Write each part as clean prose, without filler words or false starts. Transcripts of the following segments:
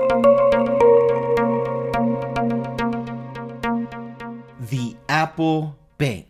The AppleBank,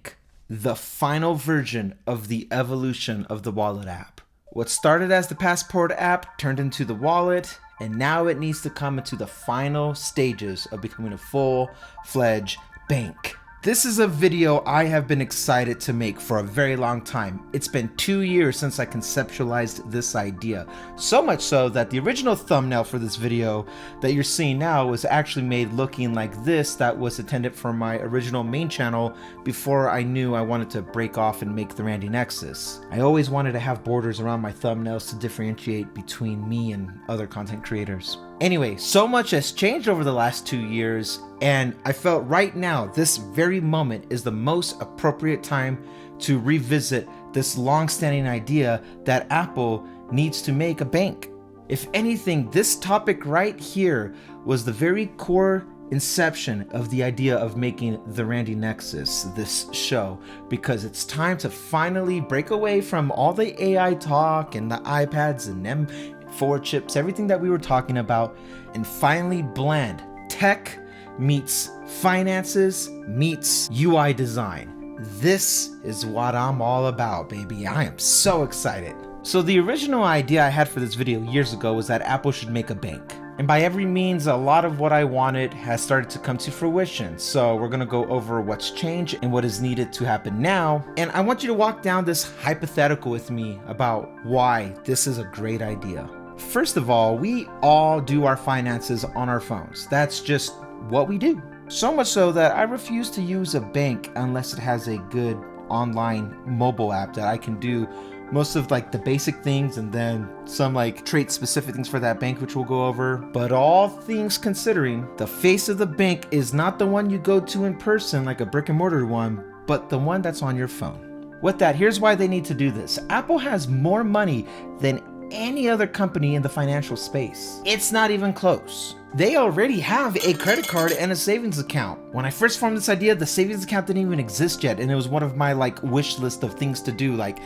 the final version of the evolution of the wallet app. What started as the passport app turned into the wallet, and now it needs to come into the final stages of becoming a full-fledged bank. This is a video I have been excited to make for a very long time. It's been 2 years since I conceptualized this idea. So much so that the original thumbnail for this video that you're seeing now was actually made looking like this, that was intended for my original main channel before I knew I wanted to break off and make the Randy Nexus. I always wanted to have borders around my thumbnails to differentiate between me and other content creators. Anyway, so much has changed over the last 2 years, and I felt right now, this very moment, is the most appropriate time to revisit this long-standing idea that Apple needs to make a bank. If anything, this topic right here was the very core inception of the idea of making the Randy Nexus, this show, because it's time to finally break away from all the AI talk and the iPads and M4 chips, everything that we were talking about, and finally blend tech meets finances meets UI design. This is what I'm all about, baby. I am so excited. So the original idea I had for this video years ago was that Apple should make a bank. And by every means, a lot of what I wanted has started to come to fruition. So we're gonna go over what's changed and what is needed to happen now. And I want you to walk down this hypothetical with me about why this is a great idea. First of all, we all do our finances on our phones. That's just what we do. So much so that I refuse to use a bank unless it has a good online mobile app that I can do most of like the basic things and then some like trait specific things for that bank, which we'll go over. But all things considering, the face of the bank is not the one you go to in person like a brick and mortar one, but the one that's on your phone. With that, here's why they need to do this. Apple has more money than any other company in the financial space. It's not even close. They already have a credit card and a savings account. When I first formed this idea, the savings account didn't even exist yet, and it was one of my like wish list of things to do, like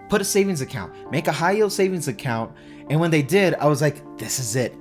put a savings account, make a high yield savings account. And when they did, I was like, this is it.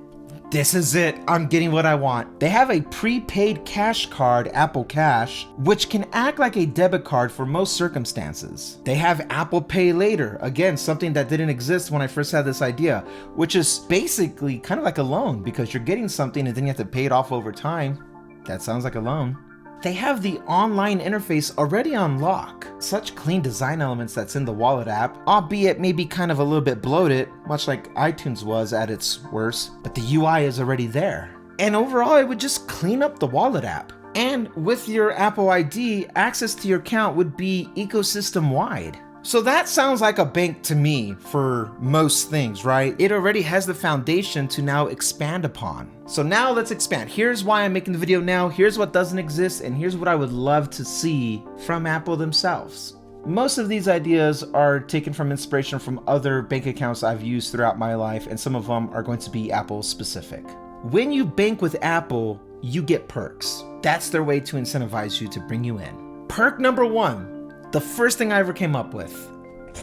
This is it. I'm getting what I want. They have a prepaid cash card, Apple Cash, which can act like a debit card for most circumstances. They have Apple Pay Later, again, something that didn't exist when I first had this idea, which is basically kind of like a loan because you're getting something and then you have to pay it off over time. That sounds like a loan. They have the online interface already on lock. Such clean design elements that's in the wallet app, albeit maybe kind of a little bit bloated, much like iTunes was at its worst, but the UI is already there. And overall, it would just clean up the wallet app. And with your Apple ID, access to your account would be ecosystem wide. So that sounds like a bank to me for most things, right? It already has the foundation to now expand upon. So now let's expand. Here's why I'm making the video now. Here's what doesn't exist, and here's what I would love to see from Apple themselves. Most of these ideas are taken from inspiration from other bank accounts I've used throughout my life, and some of them are going to be Apple specific. When you bank with Apple, you get perks. That's their way to incentivize you to bring you in. Perk number 1. The first thing I ever came up with,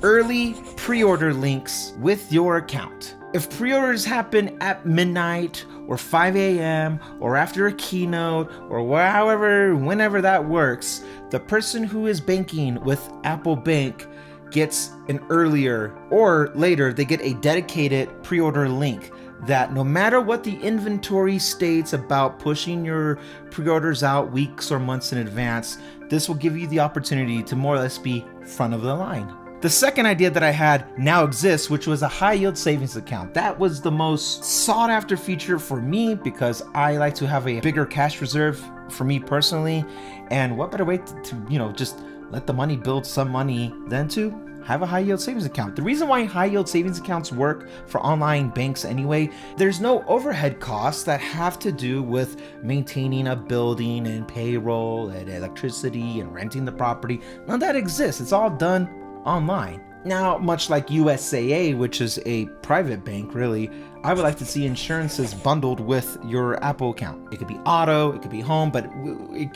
early pre-order links with your account. If pre-orders happen at midnight or 5 a.m. or after a keynote or whenever that works, the person who is banking with Apple Bank gets an earlier or later, they get a dedicated pre-order link that no matter what the inventory states about pushing your pre-orders out weeks or months in advance, this will give you the opportunity to more or less be front of the line. The second idea that I had now exists, which was a high yield savings account. That was the most sought after feature for me because I like to have a bigger cash reserve for me personally. And what better way to just let the money build some money than to have a high yield savings account. The reason why high yield savings accounts work for online banks anyway, there's no overhead costs that have to do with maintaining a building and payroll and electricity and renting the property. None of that exists. It's all done online. Now, much like USAA, which is a private bank, really, I would like to see insurances bundled with your Apple account. It could be auto, it could be home, but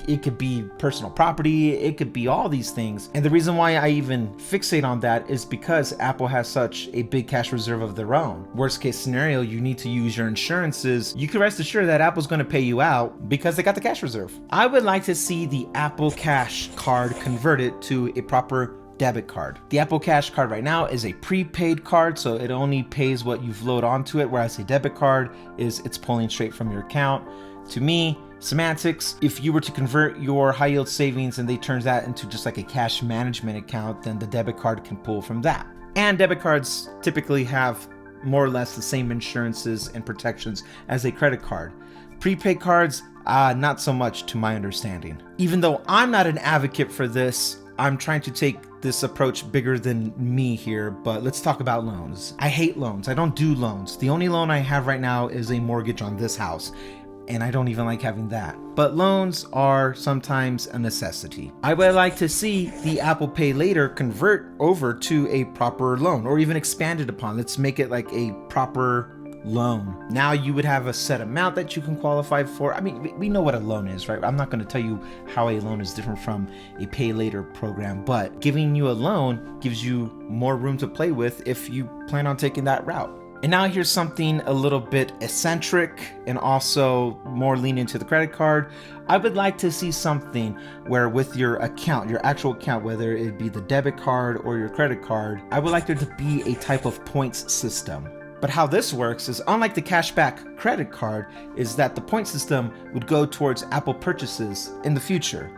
it could be personal property, it could be all these things. And the reason why I even fixate on that is because Apple has such a big cash reserve of their own. Worst case scenario, you need to use your insurances. You can rest assured that Apple's going to pay you out because they got the cash reserve. I would like to see the Apple Cash card converted to a proper debit card. The Apple Cash card right now is a prepaid card, so it only pays what you've loaded onto it, whereas a debit card it's pulling straight from your account. To me, semantics, if you were to convert your high yield savings and they turn that into just like a cash management account, then the debit card can pull from that. And debit cards typically have more or less the same insurances and protections as a credit card. Prepaid cards, not so much to my understanding. Even though I'm not an advocate for this, I'm trying to take this approach bigger than me here, but let's talk about loans. I hate loans. I don't do loans. The only loan I have right now is a mortgage on this house, and I don't even like having that. But loans are sometimes a necessity. I would like to see the Apple Pay Later convert over to a proper loan, or even expanded upon. Let's make it like a proper loan. Now you would have a set amount that you can qualify for. I mean, we know what a loan is, right? I'm not going to tell you how a loan is different from a pay later program, but giving you a loan gives you more room to play with if you plan on taking that route. And now here's something a little bit eccentric and also more lean into the credit card. I would like to see something where with your account, your actual account, whether it be the debit card or your credit card, I would like there to be a type of points system. But how this works is, unlike the cashback credit card, is that the point system would go towards Apple purchases in the future.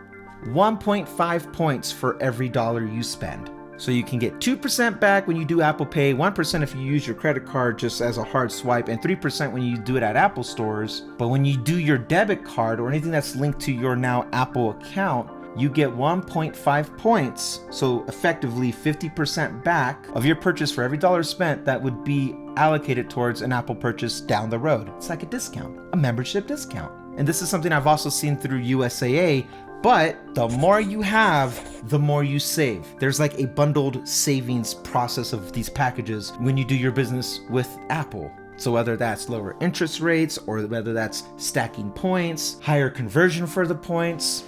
1.5 points for every dollar you spend. So you can get 2% back when you do Apple Pay, 1% if you use your credit card just as a hard swipe, and 3% when you do it at Apple stores. But when you do your debit card or anything that's linked to your now Apple account, you get 1.5 points, so effectively 50% back of your purchase for every dollar spent that would be allocated towards an Apple purchase down the road. It's like a discount, a membership discount. And this is something I've also seen through USAA, but the more you have, the more you save. There's like a bundled savings process of these packages when you do your business with Apple. So whether that's lower interest rates or whether that's stacking points, higher conversion for the points,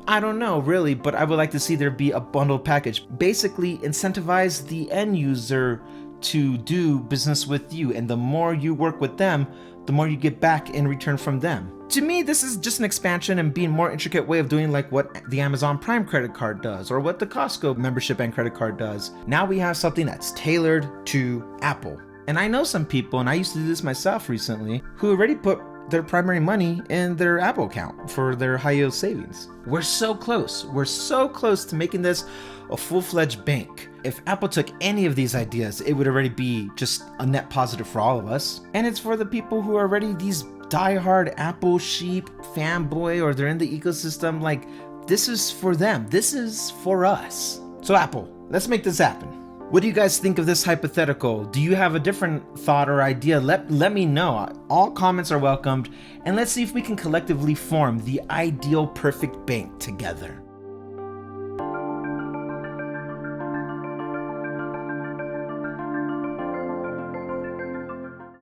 I don't know really, but I would like to see there be a bundled package. Basically incentivize the end user to do business with you, and the more you work with them, the more you get back in return from them. To me, this is just an expansion and being more intricate way of doing like what the Amazon Prime credit card does or what the Costco membership and credit card does. Now we have something that's tailored to Apple. And I know some people, and I used to do this myself recently, who already put their primary money in their Apple account for their high yield savings. We're so close. We're so close to making this a full-fledged bank. If Apple took any of these ideas, it would already be just a net positive for all of us. And it's for the people who are already these diehard Apple sheep, fanboy, or they're in the ecosystem. Like, this is for them. This is for us. So Apple, let's make this happen. What do you guys think of this hypothetical? Do you have a different thought or idea? Let me know. All comments are welcomed, and let's see if we can collectively form the ideal perfect bank together.